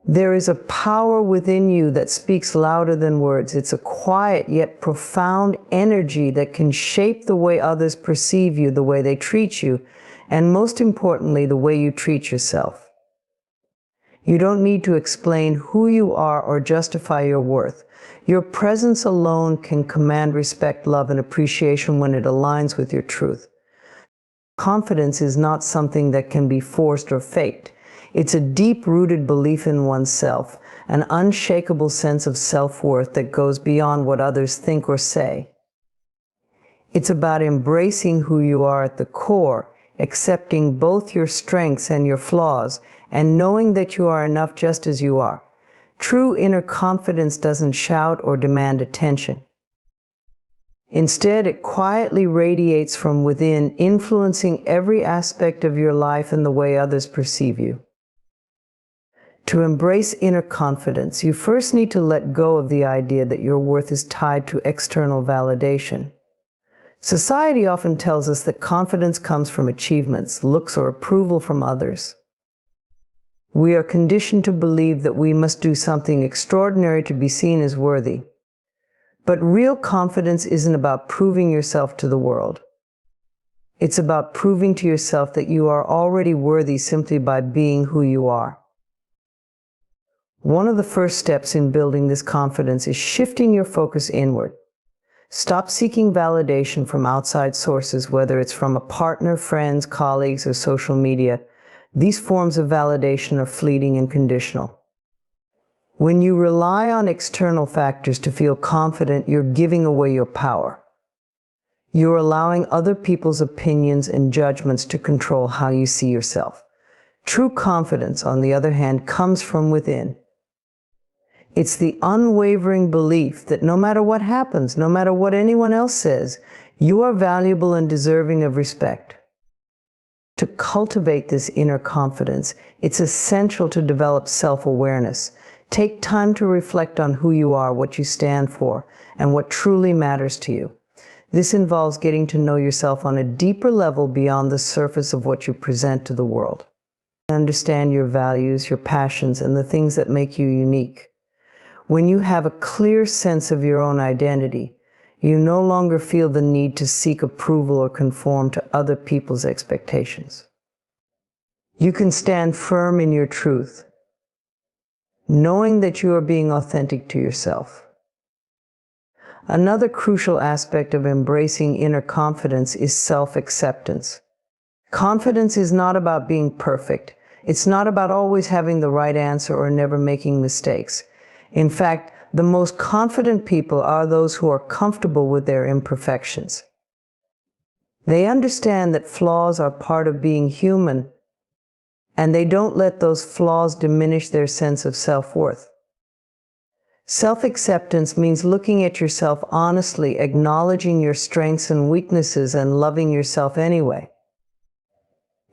There is a power within you that speaks louder than words. It's a quiet yet profound energy that can shape the way others perceive you, the way they treat you, and most importantly, the way you treat yourself. You don't need to explain who you are or justify your worth. Your presence alone can command respect, love, and appreciation when it aligns with your truth. Confidence is not something that can be forced or faked. It's a deep-rooted belief in oneself, an unshakable sense of self-worth that goes beyond what others think or say. It's about embracing who you are at the core, accepting both your strengths and your flaws, and knowing that you are enough just as you are. True inner confidence doesn't shout or demand attention. Instead, it quietly radiates from within, influencing every aspect of your life and the way others perceive you. To embrace inner confidence, you first need to let go of the idea that your worth is tied to external validation. Society often tells us that confidence comes from achievements, looks, or approval from others. We are conditioned to believe that we must do something extraordinary to be seen as worthy. But real confidence isn't about proving yourself to the world. It's about proving to yourself that you are already worthy simply by being who you are. One of the first steps in building this confidence is shifting your focus inward. Stop seeking validation from outside sources, whether it's from a partner, friends, colleagues, or social media. These forms of validation are fleeting and conditional. When you rely on external factors to feel confident, you're giving away your power. You're allowing other people's opinions and judgments to control how you see yourself. True confidence, on the other hand, comes from within. It's the unwavering belief that no matter what happens, no matter what anyone else says, you are valuable and deserving of respect. To cultivate this inner confidence, it's essential to develop self-awareness. Take time to reflect on who you are, what you stand for, and what truly matters to you. This involves getting to know yourself on a deeper level beyond the surface of what you present to the world. Understand your values, your passions, and the things that make you unique. When you have a clear sense of your own identity, you no longer feel the need to seek approval or conform to other people's expectations. You can stand firm in your truth, knowing that you are being authentic to yourself. Another crucial aspect of embracing inner confidence is self-acceptance. Confidence is not about being perfect. It's not about always having the right answer or never making mistakes. In fact, the most confident people are those who are comfortable with their imperfections. They understand that flaws are part of being human, and they don't let those flaws diminish their sense of self-worth. Self-acceptance means looking at yourself honestly, acknowledging your strengths and weaknesses, and loving yourself anyway.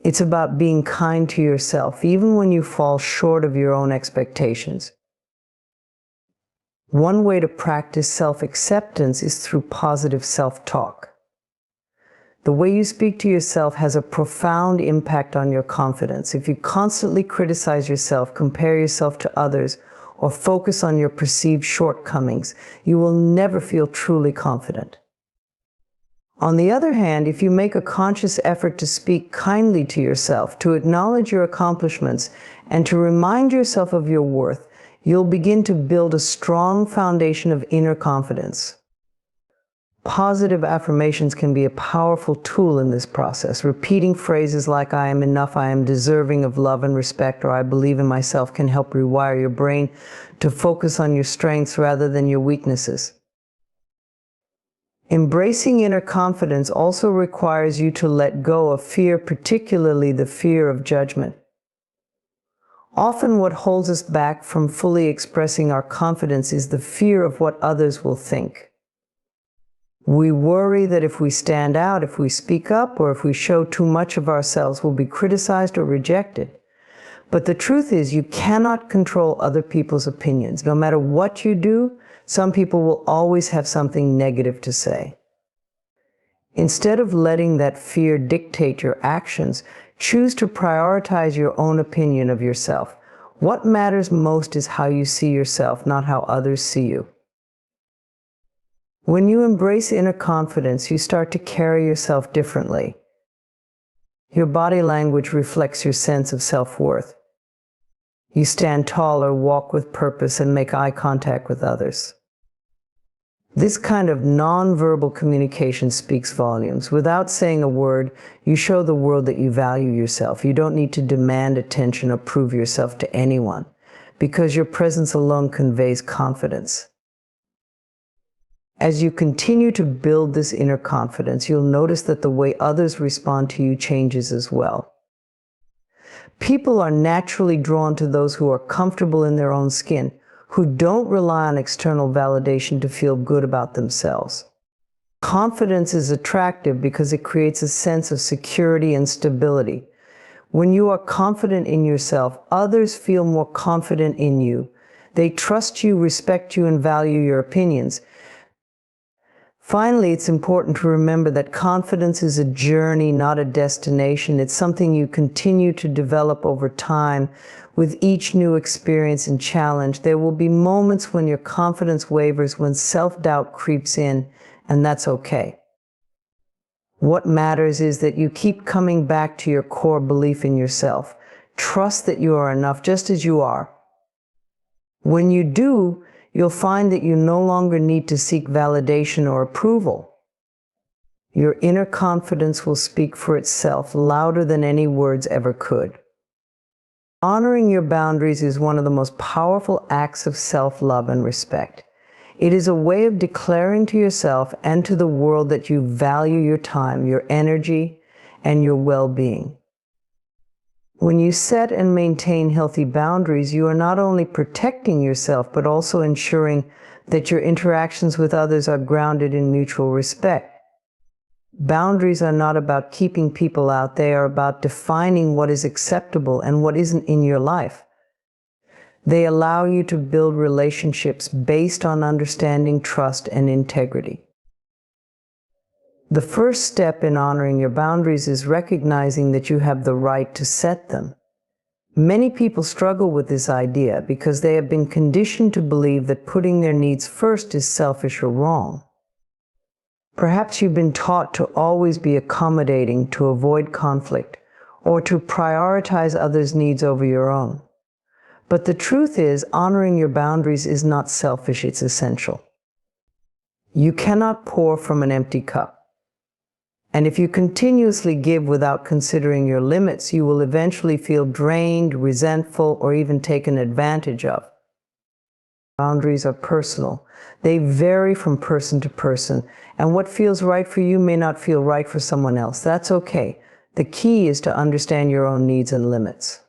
It's about being kind to yourself, even when you fall short of your own expectations. One way to practice self-acceptance is through positive self-talk. The way you speak to yourself has a profound impact on your confidence. If you constantly criticize yourself, compare yourself to others, or focus on your perceived shortcomings, you will never feel truly confident. On the other hand, if you make a conscious effort to speak kindly to yourself, to acknowledge your accomplishments, and to remind yourself of your worth, you'll begin to build a strong foundation of inner confidence. Positive affirmations can be a powerful tool in this process. Repeating phrases like "I am enough," "I am deserving of love and respect," or "I believe in myself" can help rewire your brain to focus on your strengths rather than your weaknesses. Embracing inner confidence also requires you to let go of fear, particularly the fear of judgment. Often what holds us back from fully expressing our confidence is the fear of what others will think. We worry that if we stand out, if we speak up, or if we show too much of ourselves, we'll be criticized or rejected. But the truth is, you cannot control other people's opinions. No matter what you do, some people will always have something negative to say. Instead of letting that fear dictate your actions, choose to prioritize your own opinion of yourself. What matters most is how you see yourself, not how others see you. When you embrace inner confidence, you start to carry yourself differently. Your body language reflects your sense of self-worth. You stand taller, walk with purpose, and make eye contact with others. This kind of nonverbal communication speaks volumes. Without saying a word, you show the world that you value yourself. You don't need to demand attention or prove yourself to anyone, because your presence alone conveys confidence. As you continue to build this inner confidence, you'll notice that the way others respond to you changes as well. People are naturally drawn to those who are comfortable in their own skin, who don't rely on external validation to feel good about themselves. Confidence is attractive because it creates a sense of security and stability. When you are confident in yourself, others feel more confident in you. They trust you, respect you, and value your opinions. Finally, it's important to remember that confidence is a journey, not a destination. It's something you continue to develop over time. With each new experience and challenge, there will be moments when your confidence wavers, when self-doubt creeps in, and that's okay. What matters is that you keep coming back to your core belief in yourself. Trust that you are enough just as you are. When you do, you'll find that you no longer need to seek validation or approval. Your inner confidence will speak for itself louder than any words ever could. Honoring your boundaries is one of the most powerful acts of self-love and respect. It is a way of declaring to yourself and to the world that you value your time, your energy, and your well-being. When you set and maintain healthy boundaries, you are not only protecting yourself, but also ensuring that your interactions with others are grounded in mutual respect. Boundaries are not about keeping people out. They are about defining what is acceptable and what isn't in your life. They allow you to build relationships based on understanding, trust, and integrity. The first step in honoring your boundaries is recognizing that you have the right to set them. Many people struggle with this idea because they have been conditioned to believe that putting their needs first is selfish or wrong. Perhaps you've been taught to always be accommodating, to avoid conflict, or to prioritize others' needs over your own. But the truth is, honoring your boundaries is not selfish, it's essential. You cannot pour from an empty cup. And if you continuously give without considering your limits, you will eventually feel drained, resentful, or even taken advantage of. Boundaries are personal. They vary from person to person, and what feels right for you may not feel right for someone else. That's okay. The key is to understand your own needs and limits.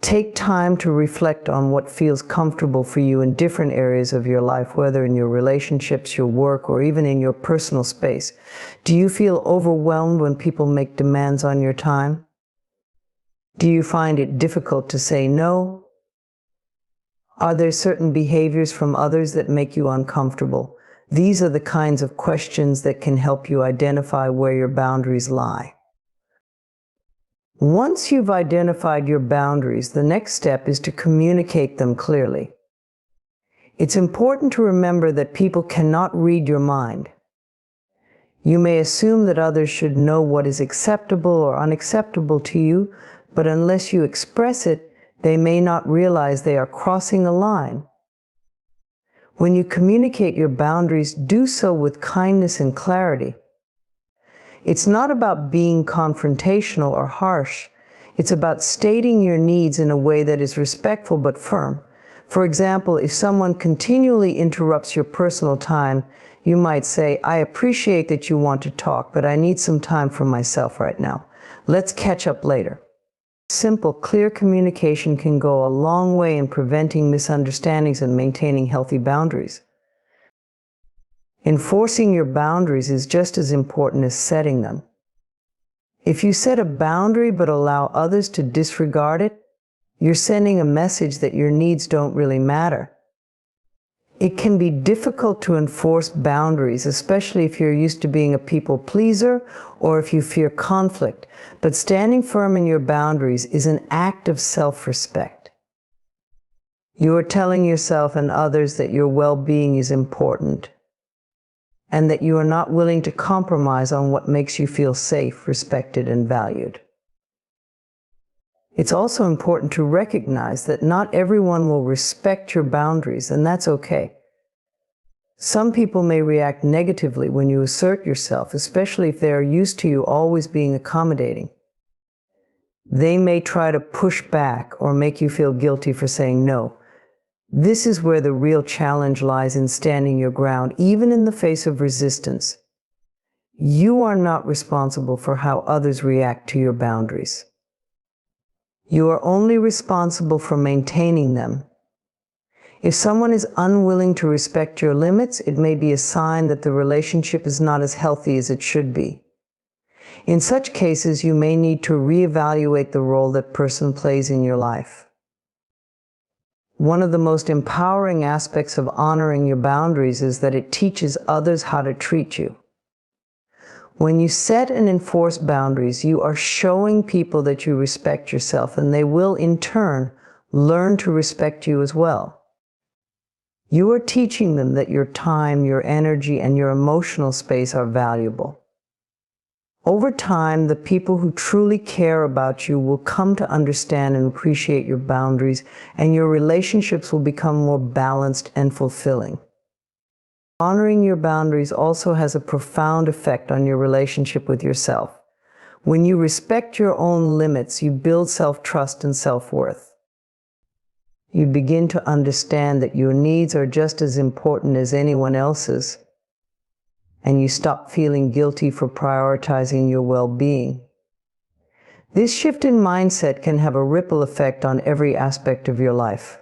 Take time to reflect on what feels comfortable for you in different areas of your life, whether in your relationships, your work, or even in your personal space. Do you feel overwhelmed when people make demands on your time? Do you find it difficult to say no? Are there certain behaviors from others that make you uncomfortable? These are the kinds of questions that can help you identify where your boundaries lie. Once you've identified your boundaries, the next step is to communicate them clearly. It's important to remember that people cannot read your mind. You may assume that others should know what is acceptable or unacceptable to you, but unless you express it, they may not realize they are crossing a line. When you communicate your boundaries, do so with kindness and clarity. It's not about being confrontational or harsh. It's about stating your needs in a way that is respectful but firm. For example, if someone continually interrupts your personal time, you might say, "I appreciate that you want to talk, but I need some time for myself right now. Let's catch up later." Simple, clear communication can go a long way in preventing misunderstandings and maintaining healthy boundaries. Enforcing your boundaries is just as important as setting them. If you set a boundary but allow others to disregard it, you're sending a message that your needs don't really matter. It can be difficult to enforce boundaries, especially if you're used to being a people pleaser or if you fear conflict. But standing firm in your boundaries is an act of self-respect. You are telling yourself and others that your well-being is important and that you are not willing to compromise on what makes you feel safe, respected, and valued. It's also important to recognize that not everyone will respect your boundaries, and that's okay. Some people may react negatively when you assert yourself, especially if they are used to you always being accommodating. They may try to push back or make you feel guilty for saying no. This is where the real challenge lies, in standing your ground, even in the face of resistance. You are not responsible for how others react to your boundaries. You are only responsible for maintaining them. If someone is unwilling to respect your limits, it may be a sign that the relationship is not as healthy as it should be. In such cases, you may need to reevaluate the role that person plays in your life. One of the most empowering aspects of honoring your boundaries is that it teaches others how to treat you. When you set and enforce boundaries, you are showing people that you respect yourself, and they will, in turn, learn to respect you as well. You are teaching them that your time, your energy, and your emotional space are valuable. Over time, the people who truly care about you will come to understand and appreciate your boundaries, and your relationships will become more balanced and fulfilling. Honoring your boundaries also has a profound effect on your relationship with yourself. When you respect your own limits, you build self-trust and self-worth. You begin to understand that your needs are just as important as anyone else's, and you stop feeling guilty for prioritizing your well-being. This shift in mindset can have a ripple effect on every aspect of your life.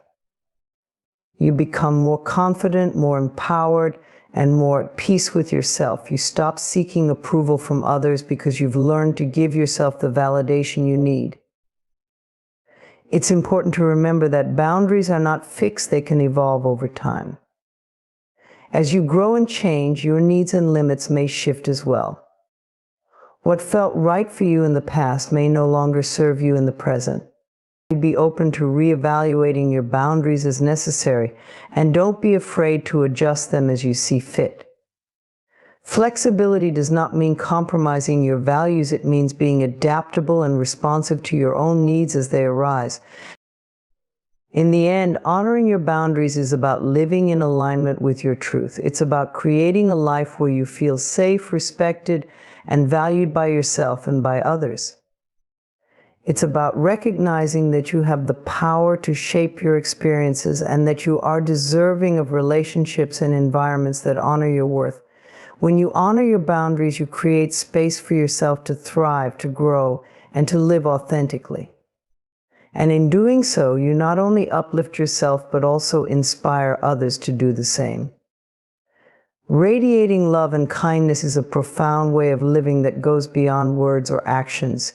You become more confident, more empowered, and more at peace with yourself. You stop seeking approval from others because you've learned to give yourself the validation you need. It's important to remember that boundaries are not fixed, they can evolve over time. As you grow and change, your needs and limits may shift as well. What felt right for you in the past may no longer serve you in the present. Be open to reevaluating your boundaries as necessary, and don't be afraid to adjust them as you see fit. Flexibility does not mean compromising your values. It means being adaptable and responsive to your own needs as they arise. In the end, honoring your boundaries is about living in alignment with your truth. It's about creating a life where you feel safe, respected, and valued by yourself and by others. It's about recognizing that you have the power to shape your experiences and that you are deserving of relationships and environments that honor your worth. When you honor your boundaries, you create space for yourself to thrive, to grow, and to live authentically. And in doing so, you not only uplift yourself, but also inspire others to do the same. Radiating love and kindness is a profound way of living that goes beyond words or actions.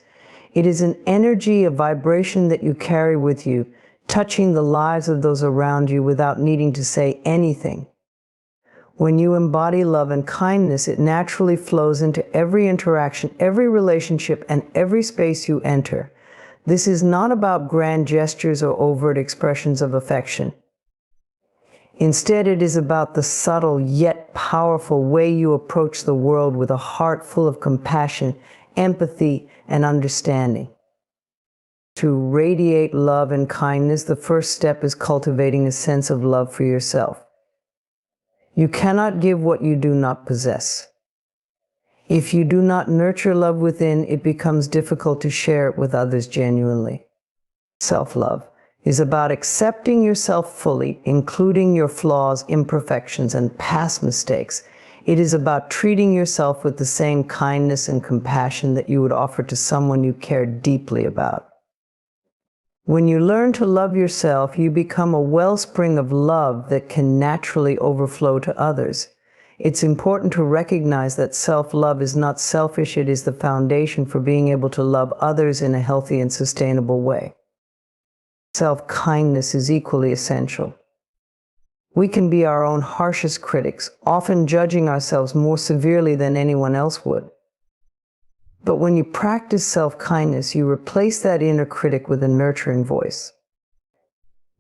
It is an energy, a vibration that you carry with you, touching the lives of those around you without needing to say anything. When you embody love and kindness, it naturally flows into every interaction, every relationship, and every space you enter. This is not about grand gestures or overt expressions of affection. Instead, it is about the subtle yet powerful way you approach the world with a heart full of compassion, empathy, and understanding. To radiate love and kindness, the first step is cultivating a sense of love for yourself. You cannot give what you do not possess. If you do not nurture love within, it becomes difficult to share it with others genuinely. Self-love is about accepting yourself fully, including your flaws, imperfections, and past mistakes. It is about treating yourself with the same kindness and compassion that you would offer to someone you care deeply about. When you learn to love yourself, you become a wellspring of love that can naturally overflow to others. It's important to recognize that self-love is not selfish, it is the foundation for being able to love others in a healthy and sustainable way. Self-kindness is equally essential. We can be our own harshest critics, often judging ourselves more severely than anyone else would. But when you practice self-kindness, you replace that inner critic with a nurturing voice.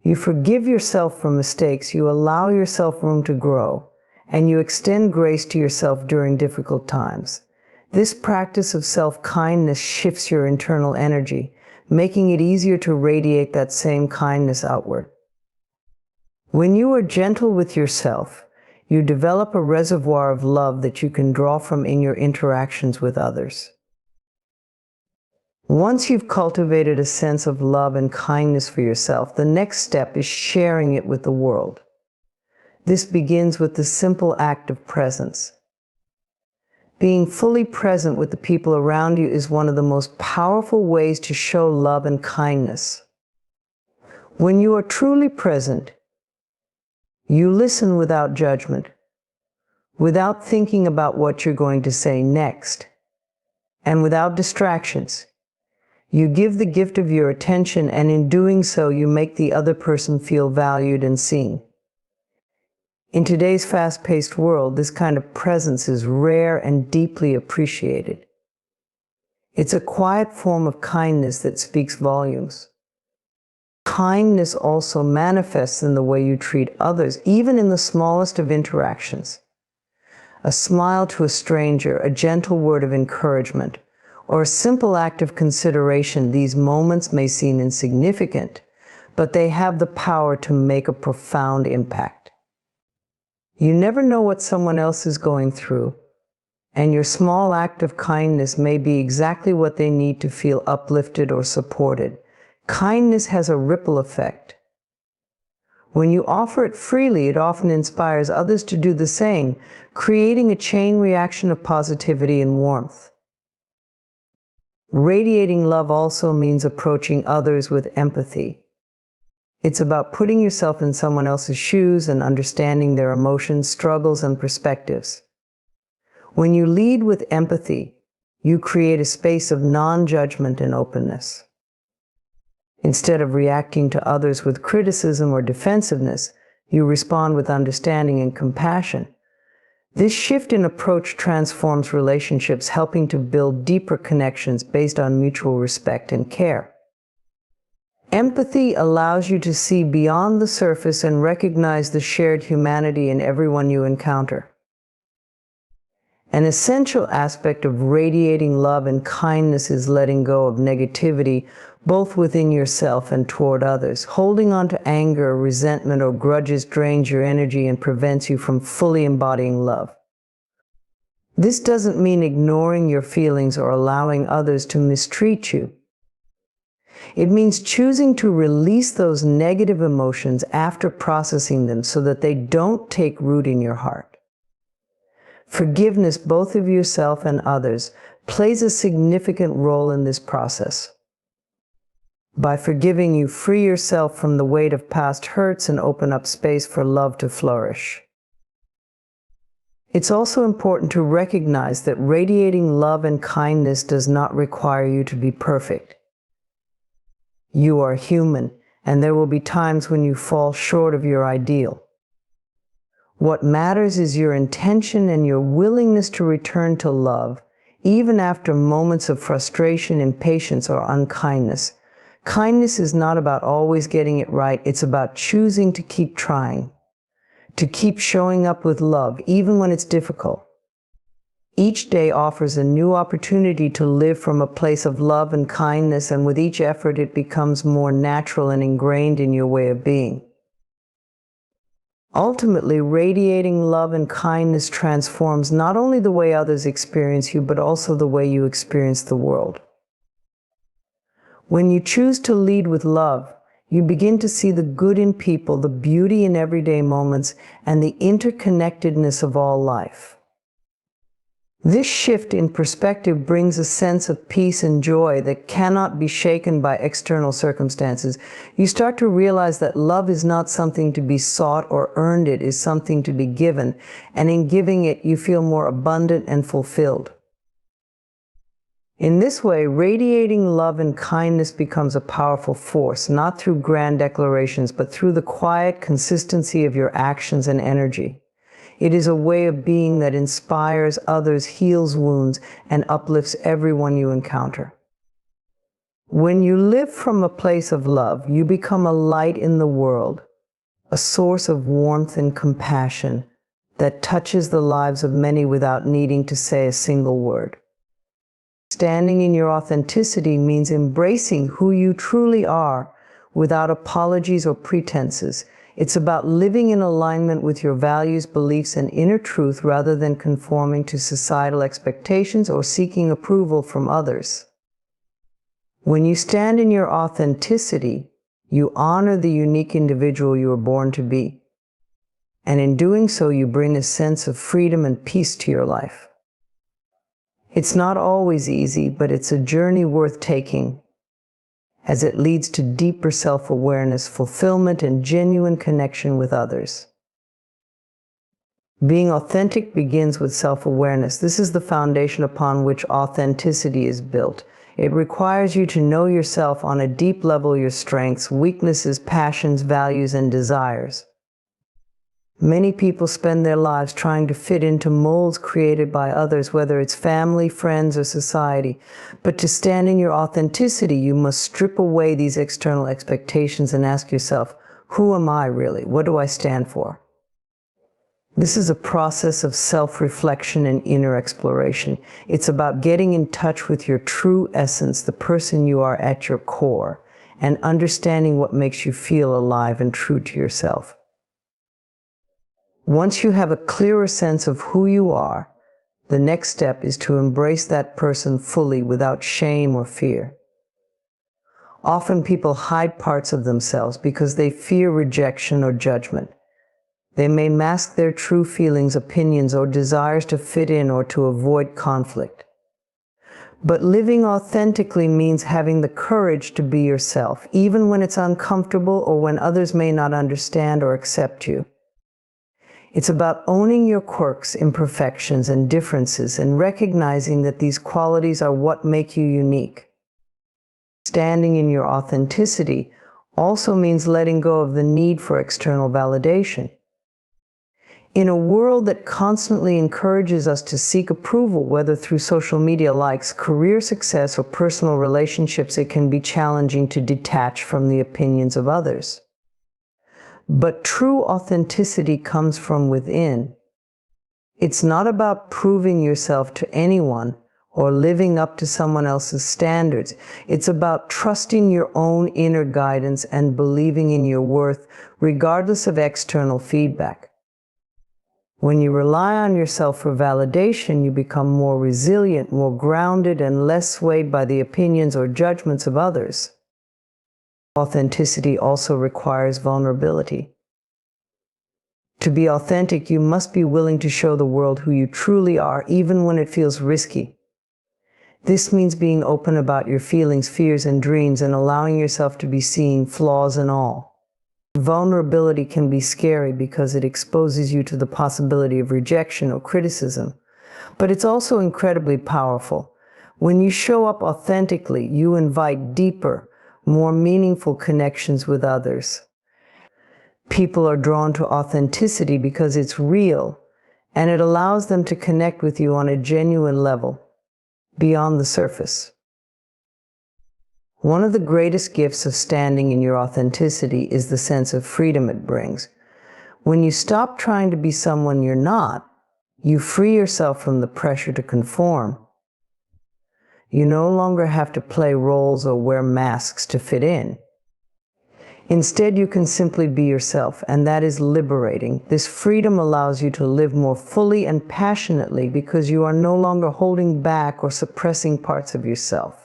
You forgive yourself for mistakes, you allow yourself room to grow, and you extend grace to yourself during difficult times. This practice of self-kindness shifts your internal energy, making it easier to radiate that same kindness outward. When you are gentle with yourself, you develop a reservoir of love that you can draw from in your interactions with others. Once you've cultivated a sense of love and kindness for yourself, the next step is sharing it with the world. This begins with the simple act of presence. Being fully present with the people around you is one of the most powerful ways to show love and kindness. When you are truly present, you listen without judgment, without thinking about what you're going to say next, and without distractions. You give the gift of your attention, and in doing so, you make the other person feel valued and seen. In today's fast-paced world, this kind of presence is rare and deeply appreciated. It's a quiet form of kindness that speaks volumes. Kindness also manifests in the way you treat others, even in the smallest of interactions. A smile to a stranger, a gentle word of encouragement, or a simple act of consideration. These moments may seem insignificant, but they have the power to make a profound impact. You never know what someone else is going through, and your small act of kindness may be exactly what they need to feel uplifted or supported. Kindness has a ripple effect. When you offer it freely, it often inspires others to do the same, creating a chain reaction of positivity and warmth. Radiating love also means approaching others with empathy. It's about putting yourself in someone else's shoes and understanding their emotions, struggles, and perspectives. When you lead with empathy, you create a space of non-judgment and openness. Instead of reacting to others with criticism or defensiveness, you respond with understanding and compassion. This shift in approach transforms relationships, helping to build deeper connections based on mutual respect and care. Empathy allows you to see beyond the surface and recognize the shared humanity in everyone you encounter. An essential aspect of radiating love and kindness is letting go of negativity, both within yourself and toward others. Holding on to anger, resentment, or grudges drains your energy and prevents you from fully embodying love. This doesn't mean ignoring your feelings or allowing others to mistreat you. It means choosing to release those negative emotions after processing them so that they don't take root in your heart. Forgiveness, both of yourself and others, plays a significant role in this process. By forgiving, you free yourself from the weight of past hurts and open up space for love to flourish. It's also important to recognize that radiating love and kindness does not require you to be perfect. You are human, and there will be times when you fall short of your ideal. What matters is your intention and your willingness to return to love, even after moments of frustration, impatience, or unkindness. Kindness is not about always getting it right. It's about choosing to keep trying, to keep showing up with love, even when it's difficult. Each day offers a new opportunity to live from a place of love and kindness, and with each effort, it becomes more natural and ingrained in your way of being. Ultimately, radiating love and kindness transforms not only the way others experience you, but also the way you experience the world. When you choose to lead with love, you begin to see the good in people, the beauty in everyday moments, and the interconnectedness of all life. This shift in perspective brings a sense of peace and joy that cannot be shaken by external circumstances. You start to realize that love is not something to be sought or earned, it is something to be given, and in giving it, you feel more abundant and fulfilled. In this way, radiating love and kindness becomes a powerful force, not through grand declarations, but through the quiet consistency of your actions and energy. It is a way of being that inspires others, heals wounds, and uplifts everyone you encounter. When you live from a place of love, you become a light in the world, a source of warmth and compassion that touches the lives of many without needing to say a single word. Standing in your authenticity means embracing who you truly are without apologies or pretenses. It's about living in alignment with your values, beliefs, and inner truth rather than conforming to societal expectations or seeking approval from others. When you stand in your authenticity, you honor the unique individual you were born to be. And in doing so, you bring a sense of freedom and peace to your life. It's not always easy, but it's a journey worth taking, as it leads to deeper self-awareness, fulfillment, and genuine connection with others. Being authentic begins with self-awareness. This is the foundation upon which authenticity is built. It requires you to know yourself on a deep level, your strengths, weaknesses, passions, values, and desires. Many people spend their lives trying to fit into molds created by others, whether it's family, friends, or society. But to stand in your authenticity, you must strip away these external expectations and ask yourself, who am I really? What do I stand for? This is a process of self-reflection and inner exploration. It's about getting in touch with your true essence, the person you are at your core, and understanding what makes you feel alive and true to yourself. Once you have a clearer sense of who you are, the next step is to embrace that person fully without shame or fear. Often people hide parts of themselves because they fear rejection or judgment. They may mask their true feelings, opinions, or desires to fit in or to avoid conflict. But living authentically means having the courage to be yourself, even when it's uncomfortable or when others may not understand or accept you. It's about owning your quirks, imperfections, and differences, and recognizing that these qualities are what make you unique. Standing in your authenticity also means letting go of the need for external validation. In a world that constantly encourages us to seek approval, whether through social media likes, career success, or personal relationships, it can be challenging to detach from the opinions of others. But true authenticity comes from within. It's not about proving yourself to anyone or living up to someone else's standards. It's about trusting your own inner guidance and believing in your worth, regardless of external feedback. When you rely on yourself for validation, you become more resilient, more grounded, and less swayed by the opinions or judgments of others. Authenticity also requires vulnerability. To be authentic, you must be willing to show the world who you truly are, even when it feels risky. This means being open about your feelings, fears, and dreams, and allowing yourself to be seen, flaws and all. Vulnerability can be scary because it exposes you to the possibility of rejection or criticism, but it's also incredibly powerful. When you show up authentically, you invite deeper, more meaningful connections with others. People are drawn to authenticity because it's real, and it allows them to connect with you on a genuine level, beyond the surface. One of the greatest gifts of standing in your authenticity is the sense of freedom it brings. When you stop trying to be someone you're not, you free yourself from the pressure to conform. You no longer have to play roles or wear masks to fit in. Instead, you can simply be yourself, and that is liberating. This freedom allows you to live more fully and passionately because you are no longer holding back or suppressing parts of yourself.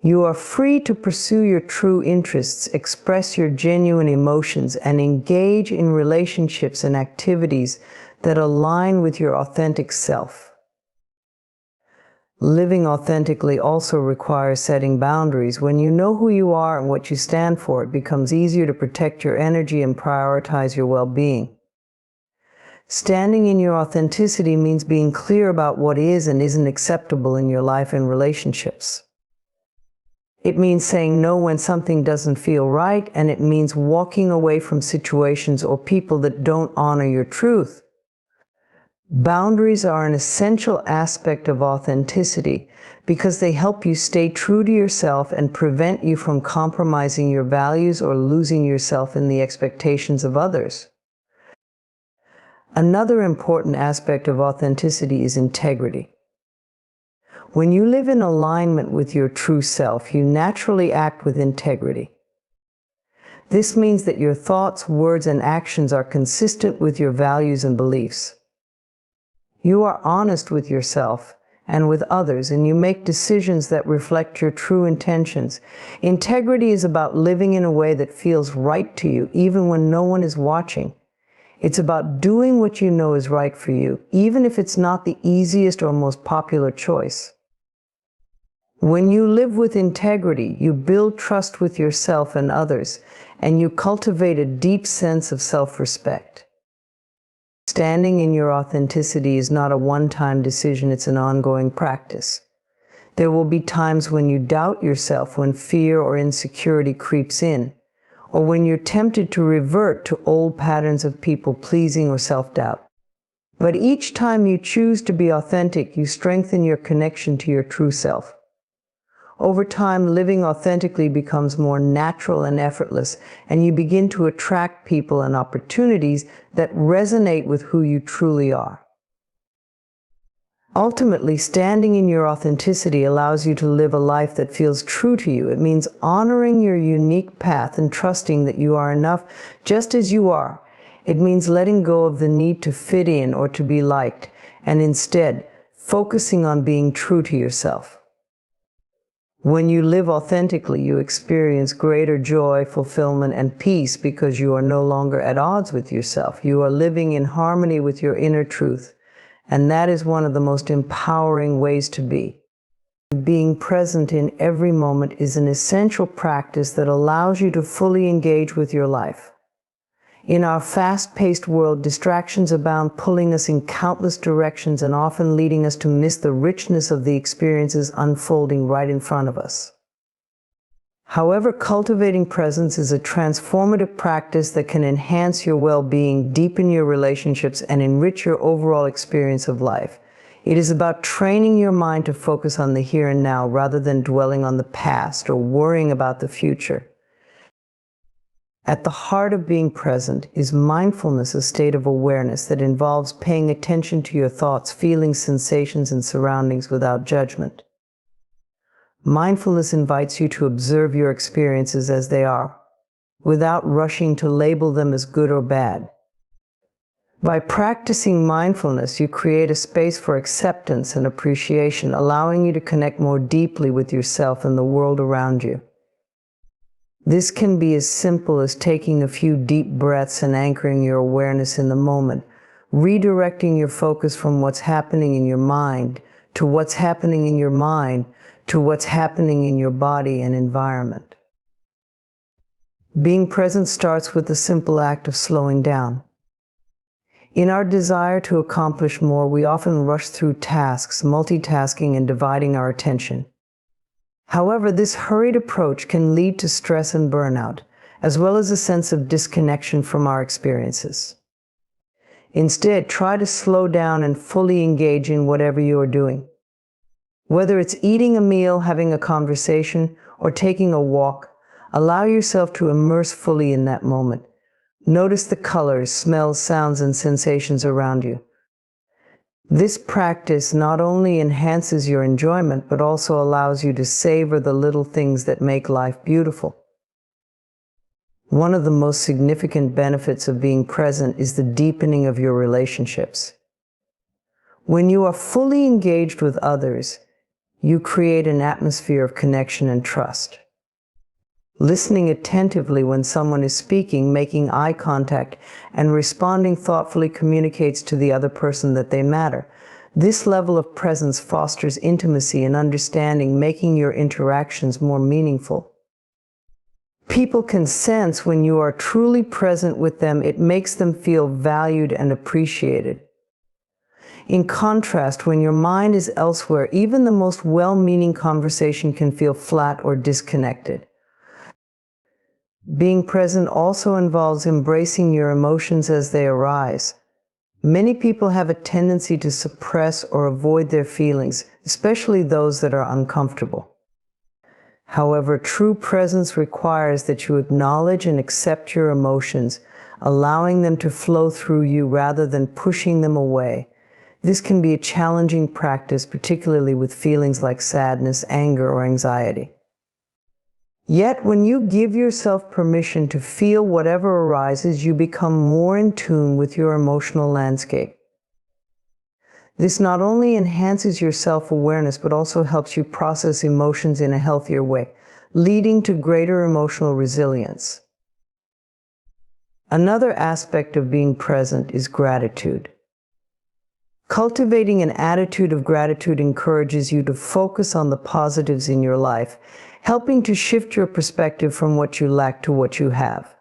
You are free to pursue your true interests, express your genuine emotions, and engage in relationships and activities that align with your authentic self. Living authentically also requires setting boundaries. When you know who you are and what you stand for, it becomes easier to protect your energy and prioritize your well-being. Standing in your authenticity means being clear about what is and isn't acceptable in your life and relationships. It means saying no when something doesn't feel right, and it means walking away from situations or people that don't honor your truth. Boundaries are an essential aspect of authenticity because they help you stay true to yourself and prevent you from compromising your values or losing yourself in the expectations of others. Another important aspect of authenticity is integrity. When you live in alignment with your true self, you naturally act with integrity. This means that your thoughts, words, and actions are consistent with your values and beliefs. You are honest with yourself and with others, and you make decisions that reflect your true intentions. Integrity is about living in a way that feels right to you, even when no one is watching. It's about doing what you know is right for you, even if it's not the easiest or most popular choice. When you live with integrity, you build trust with yourself and others, and you cultivate a deep sense of self-respect. Standing in your authenticity is not a one-time decision, it's an ongoing practice. There will be times when you doubt yourself, when fear or insecurity creeps in, or when you're tempted to revert to old patterns of people-pleasing or self-doubt. But each time you choose to be authentic, you strengthen your connection to your true self. Over time, living authentically becomes more natural and effortless, and you begin to attract people and opportunities that resonate with who you truly are. Ultimately, standing in your authenticity allows you to live a life that feels true to you. It means honoring your unique path and trusting that you are enough just as you are. It means letting go of the need to fit in or to be liked, and instead focusing on being true to yourself. When you live authentically, you experience greater joy, fulfillment, and peace because you are no longer at odds with yourself. You are living in harmony with your inner truth, and that is one of the most empowering ways to be. Being present in every moment is an essential practice that allows you to fully engage with your life. In our fast-paced world, distractions abound, pulling us in countless directions and often leading us to miss the richness of the experiences unfolding right in front of us. However, cultivating presence is a transformative practice that can enhance your well-being, deepen your relationships, and enrich your overall experience of life. It is about training your mind to focus on the here and now rather than dwelling on the past or worrying about the future. At the heart of being present is mindfulness, a state of awareness that involves paying attention to your thoughts, feelings, sensations, and surroundings without judgment. Mindfulness invites you to observe your experiences as they are, without rushing to label them as good or bad. By practicing mindfulness, you create a space for acceptance and appreciation, allowing you to connect more deeply with yourself and the world around you. This can be as simple as taking a few deep breaths and anchoring your awareness in the moment, redirecting your focus from what's happening in your mind to what's happening in your mind to what's happening in your body and environment. Being present starts with the simple act of slowing down. In our desire to accomplish more, we often rush through tasks, multitasking and dividing our attention. However, this hurried approach can lead to stress and burnout, as well as a sense of disconnection from our experiences. Instead, try to slow down and fully engage in whatever you are doing. Whether it's eating a meal, having a conversation, or taking a walk, allow yourself to immerse fully in that moment. Notice the colors, smells, sounds, and sensations around you. This practice not only enhances your enjoyment, but also allows you to savor the little things that make life beautiful. One of the most significant benefits of being present is the deepening of your relationships. When you are fully engaged with others, you create an atmosphere of connection and trust. Listening attentively when someone is speaking, making eye contact, and responding thoughtfully communicates to the other person that they matter. This level of presence fosters intimacy and understanding, making your interactions more meaningful. People can sense when you are truly present with them. It makes them feel valued and appreciated. In contrast, when your mind is elsewhere, even the most well-meaning conversation can feel flat or disconnected. Being present also involves embracing your emotions as they arise. Many people have a tendency to suppress or avoid their feelings, especially those that are uncomfortable. However, true presence requires that you acknowledge and accept your emotions, allowing them to flow through you rather than pushing them away. This can be a challenging practice, particularly with feelings like sadness, anger, or anxiety. Yet, when you give yourself permission to feel whatever arises, you become more in tune with your emotional landscape. This not only enhances your self-awareness, but also helps you process emotions in a healthier way, leading to greater emotional resilience. Another aspect of being present is gratitude. Cultivating an attitude of gratitude encourages you to focus on the positives in your life, helping to shift your perspective from what you lack to what you have.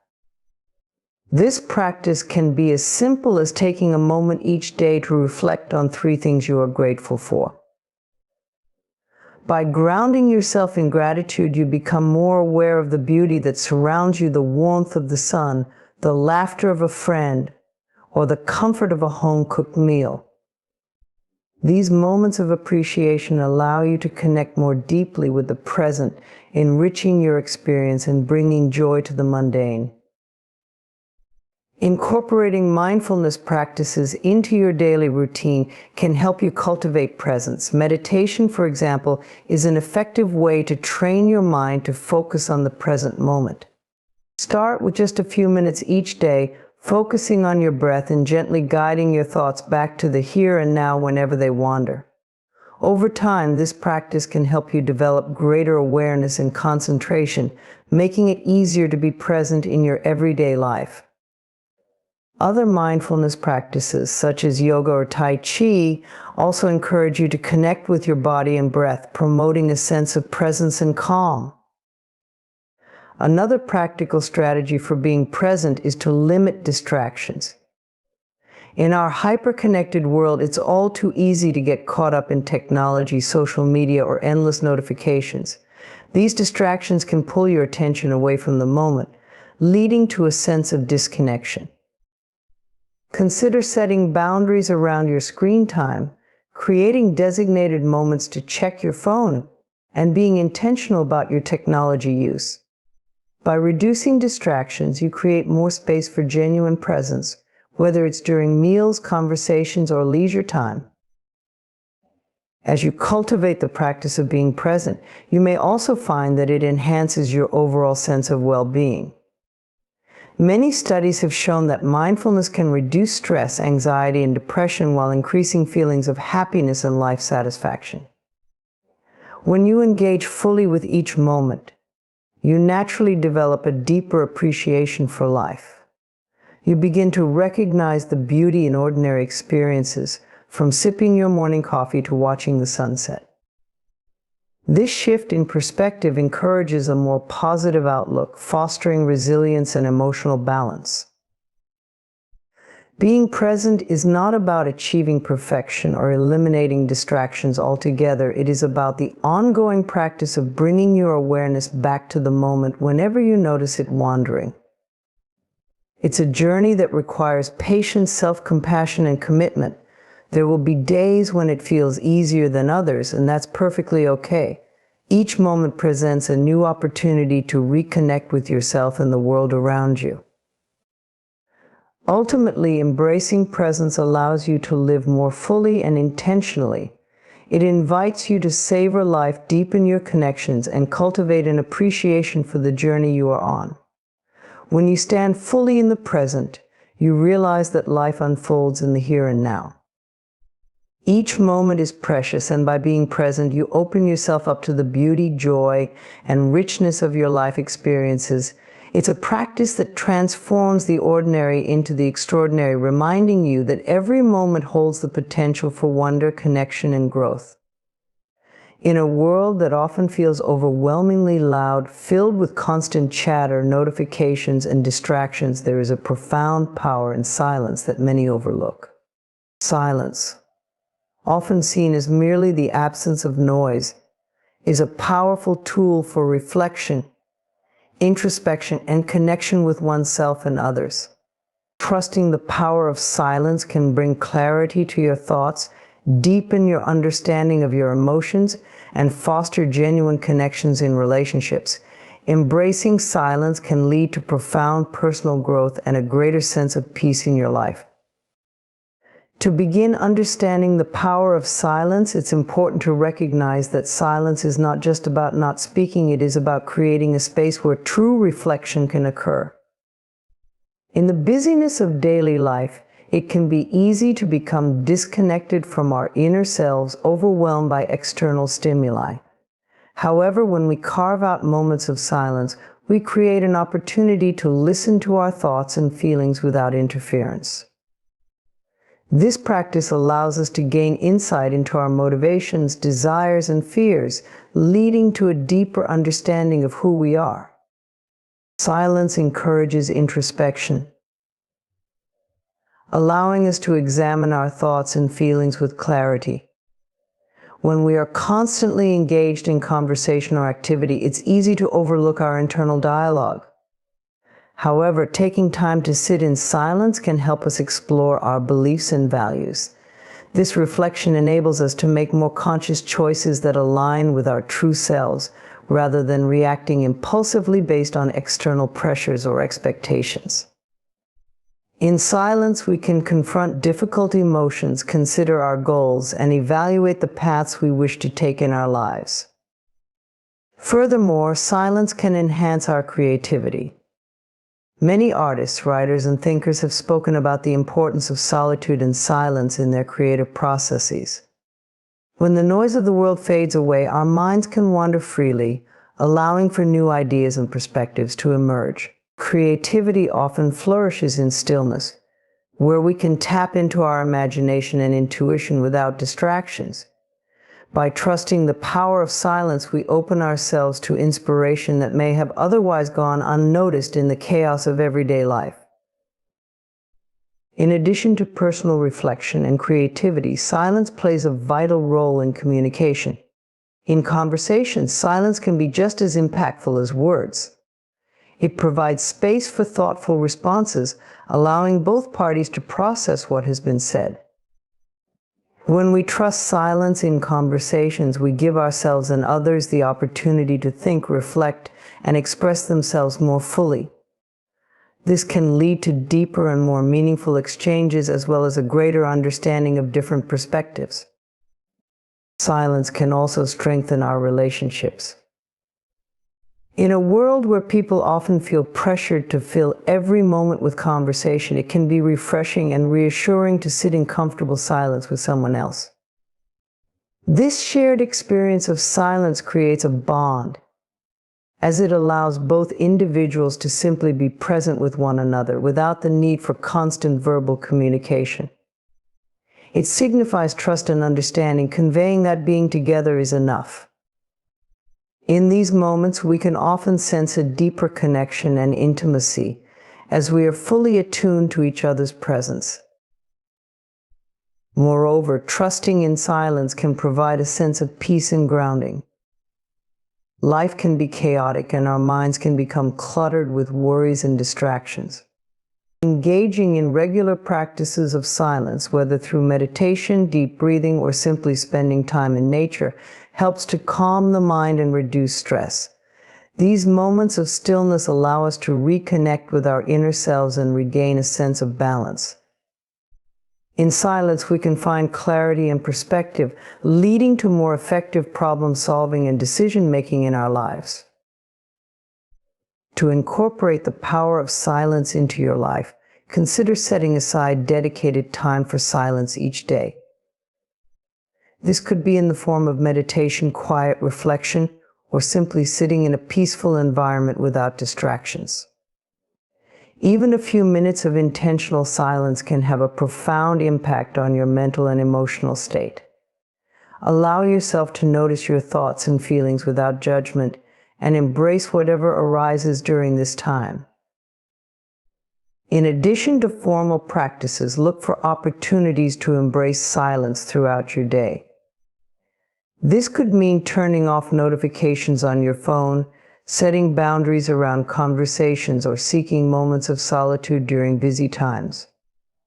This practice can be as simple as taking a moment each day to reflect on 3 things you are grateful for. By grounding yourself in gratitude, you become more aware of the beauty that surrounds you, the warmth of the sun, the laughter of a friend, or the comfort of a home-cooked meal. These moments of appreciation allow you to connect more deeply with the present, enriching your experience and bringing joy to the mundane. Incorporating mindfulness practices into your daily routine can help you cultivate presence. Meditation, for example, is an effective way to train your mind to focus on the present moment. Start with just a few minutes each day, focusing on your breath and gently guiding your thoughts back to the here and now whenever they wander. Over time, this practice can help you develop greater awareness and concentration, making it easier to be present in your everyday life. Other mindfulness practices, such as yoga or Tai Chi, also encourage you to connect with your body and breath, promoting a sense of presence and calm. Another practical strategy for being present is to limit distractions. In our hyper-connected world, it's all too easy to get caught up in technology, social media, or endless notifications. These distractions can pull your attention away from the moment, leading to a sense of disconnection. Consider setting boundaries around your screen time, creating designated moments to check your phone, and being intentional about your technology use. By reducing distractions, you create more space for genuine presence, whether it's during meals, conversations, or leisure time. As you cultivate the practice of being present, you may also find that it enhances your overall sense of well-being. Many studies have shown that mindfulness can reduce stress, anxiety, and depression while increasing feelings of happiness and life satisfaction. When you engage fully with each moment, you naturally develop a deeper appreciation for life. You begin to recognize the beauty in ordinary experiences, from sipping your morning coffee to watching the sunset. This shift in perspective encourages a more positive outlook, fostering resilience and emotional balance. Being present is not about achieving perfection or eliminating distractions altogether. It is about the ongoing practice of bringing your awareness back to the moment whenever you notice it wandering. It's a journey that requires patience, self-compassion, and commitment. There will be days when it feels easier than others, and that's perfectly okay. Each moment presents a new opportunity to reconnect with yourself and the world around you. Ultimately, embracing presence allows you to live more fully and intentionally. It invites you to savor life, deepen your connections, and cultivate an appreciation for the journey you are on. When you stand fully in the present, you realize that life unfolds in the here and now. Each moment is precious, and by being present, you open yourself up to the beauty, joy, and richness of your life experiences. It's a practice that transforms the ordinary into the extraordinary, reminding you that every moment holds the potential for wonder, connection, and growth. In a world that often feels overwhelmingly loud, filled with constant chatter, notifications, and distractions, there is a profound power in silence that many overlook. Silence, often seen as merely the absence of noise, is a powerful tool for reflection, introspection, and connection with oneself and others. Trusting the power of silence can bring clarity to your thoughts, deepen your understanding of your emotions, and foster genuine connections in relationships. Embracing silence can lead to profound personal growth and a greater sense of peace in your life. To begin understanding the power of silence, it's important to recognize that silence is not just about not speaking, it is about creating a space where true reflection can occur. In the busyness of daily life, it can be easy to become disconnected from our inner selves, overwhelmed by external stimuli. However, when we carve out moments of silence, we create an opportunity to listen to our thoughts and feelings without interference. This practice allows us to gain insight into our motivations, desires, and fears, leading to a deeper understanding of who we are. Silence encourages introspection, allowing us to examine our thoughts and feelings with clarity. When we are constantly engaged in conversation or activity, it's easy to overlook our internal dialogue. However, taking time to sit in silence can help us explore our beliefs and values. This reflection enables us to make more conscious choices that align with our true selves, rather than reacting impulsively based on external pressures or expectations. In silence, we can confront difficult emotions, consider our goals, and evaluate the paths we wish to take in our lives. Furthermore, silence can enhance our creativity. Many artists, writers, and thinkers have spoken about the importance of solitude and silence in their creative processes. When the noise of the world fades away, our minds can wander freely, allowing for new ideas and perspectives to emerge. Creativity often flourishes in stillness, where we can tap into our imagination and intuition without distractions. By trusting the power of silence, we open ourselves to inspiration that may have otherwise gone unnoticed in the chaos of everyday life. In addition to personal reflection and creativity, silence plays a vital role in communication. In conversations, silence can be just as impactful as words. It provides space for thoughtful responses, allowing both parties to process what has been said. When we trust silence in conversations, we give ourselves and others the opportunity to think, reflect, and express themselves more fully. This can lead to deeper and more meaningful exchanges, as well as a greater understanding of different perspectives. Silence can also strengthen our relationships. In a world where people often feel pressured to fill every moment with conversation, it can be refreshing and reassuring to sit in comfortable silence with someone else. This shared experience of silence creates a bond, as it allows both individuals to simply be present with one another without the need for constant verbal communication. It signifies trust and understanding, conveying that being together is enough. In these moments, we can often sense a deeper connection and intimacy as we are fully attuned to each other's presence. Moreover, trusting in silence can provide a sense of peace and grounding. Life can be chaotic and our minds can become cluttered with worries and distractions. Engaging in regular practices of silence, whether through meditation, deep breathing, or simply spending time in nature, helps to calm the mind and reduce stress. These moments of stillness allow us to reconnect with our inner selves and regain a sense of balance. In silence, we can find clarity and perspective, leading to more effective problem-solving and decision-making in our lives. To incorporate the power of silence into your life, consider setting aside dedicated time for silence each day. This could be in the form of meditation, quiet reflection, or simply sitting in a peaceful environment without distractions. Even a few minutes of intentional silence can have a profound impact on your mental and emotional state. Allow yourself to notice your thoughts and feelings without judgment and embrace whatever arises during this time. In addition to formal practices, look for opportunities to embrace silence throughout your day. This could mean turning off notifications on your phone, setting boundaries around conversations, or seeking moments of solitude during busy times.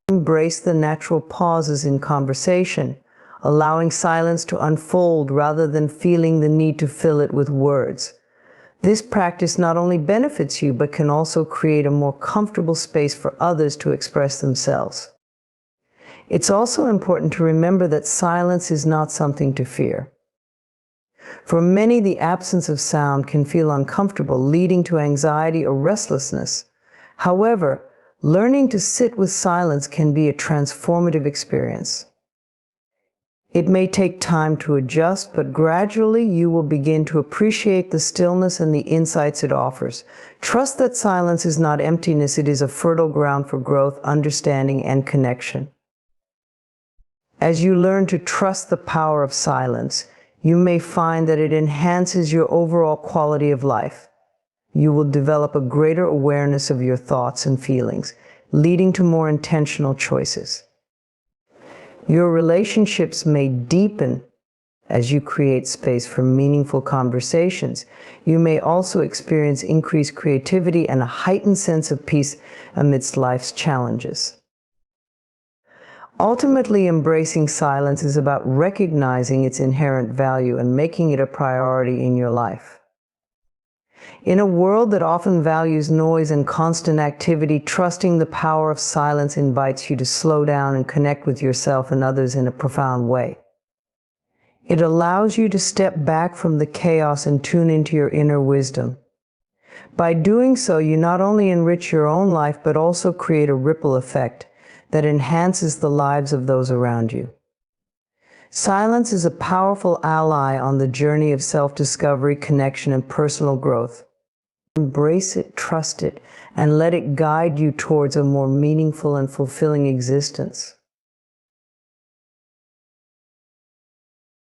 Embrace the natural pauses in conversation, allowing silence to unfold rather than feeling the need to fill it with words. This practice not only benefits you, but can also create a more comfortable space for others to express themselves. It's also important to remember that silence is not something to fear. For many, the absence of sound can feel uncomfortable, leading to anxiety or restlessness. However, learning to sit with silence can be a transformative experience. It may take time to adjust, but gradually you will begin to appreciate the stillness and the insights it offers. Trust that silence is not emptiness, it is a fertile ground for growth, understanding, and connection. As you learn to trust the power of silence, you may find that it enhances your overall quality of life. You will develop a greater awareness of your thoughts and feelings, leading to more intentional choices. Your relationships may deepen as you create space for meaningful conversations. You may also experience increased creativity and a heightened sense of peace amidst life's challenges. Ultimately, embracing silence is about recognizing its inherent value and making it a priority in your life. In a world that often values noise and constant activity, trusting the power of silence invites you to slow down and connect with yourself and others in a profound way. It allows you to step back from the chaos and tune into your inner wisdom. By doing so, you not only enrich your own life, but also create a ripple effect that enhances the lives of those around you. Silence is a powerful ally on the journey of self-discovery, connection, and personal growth. Embrace it, trust it, and let it guide you towards a more meaningful and fulfilling existence.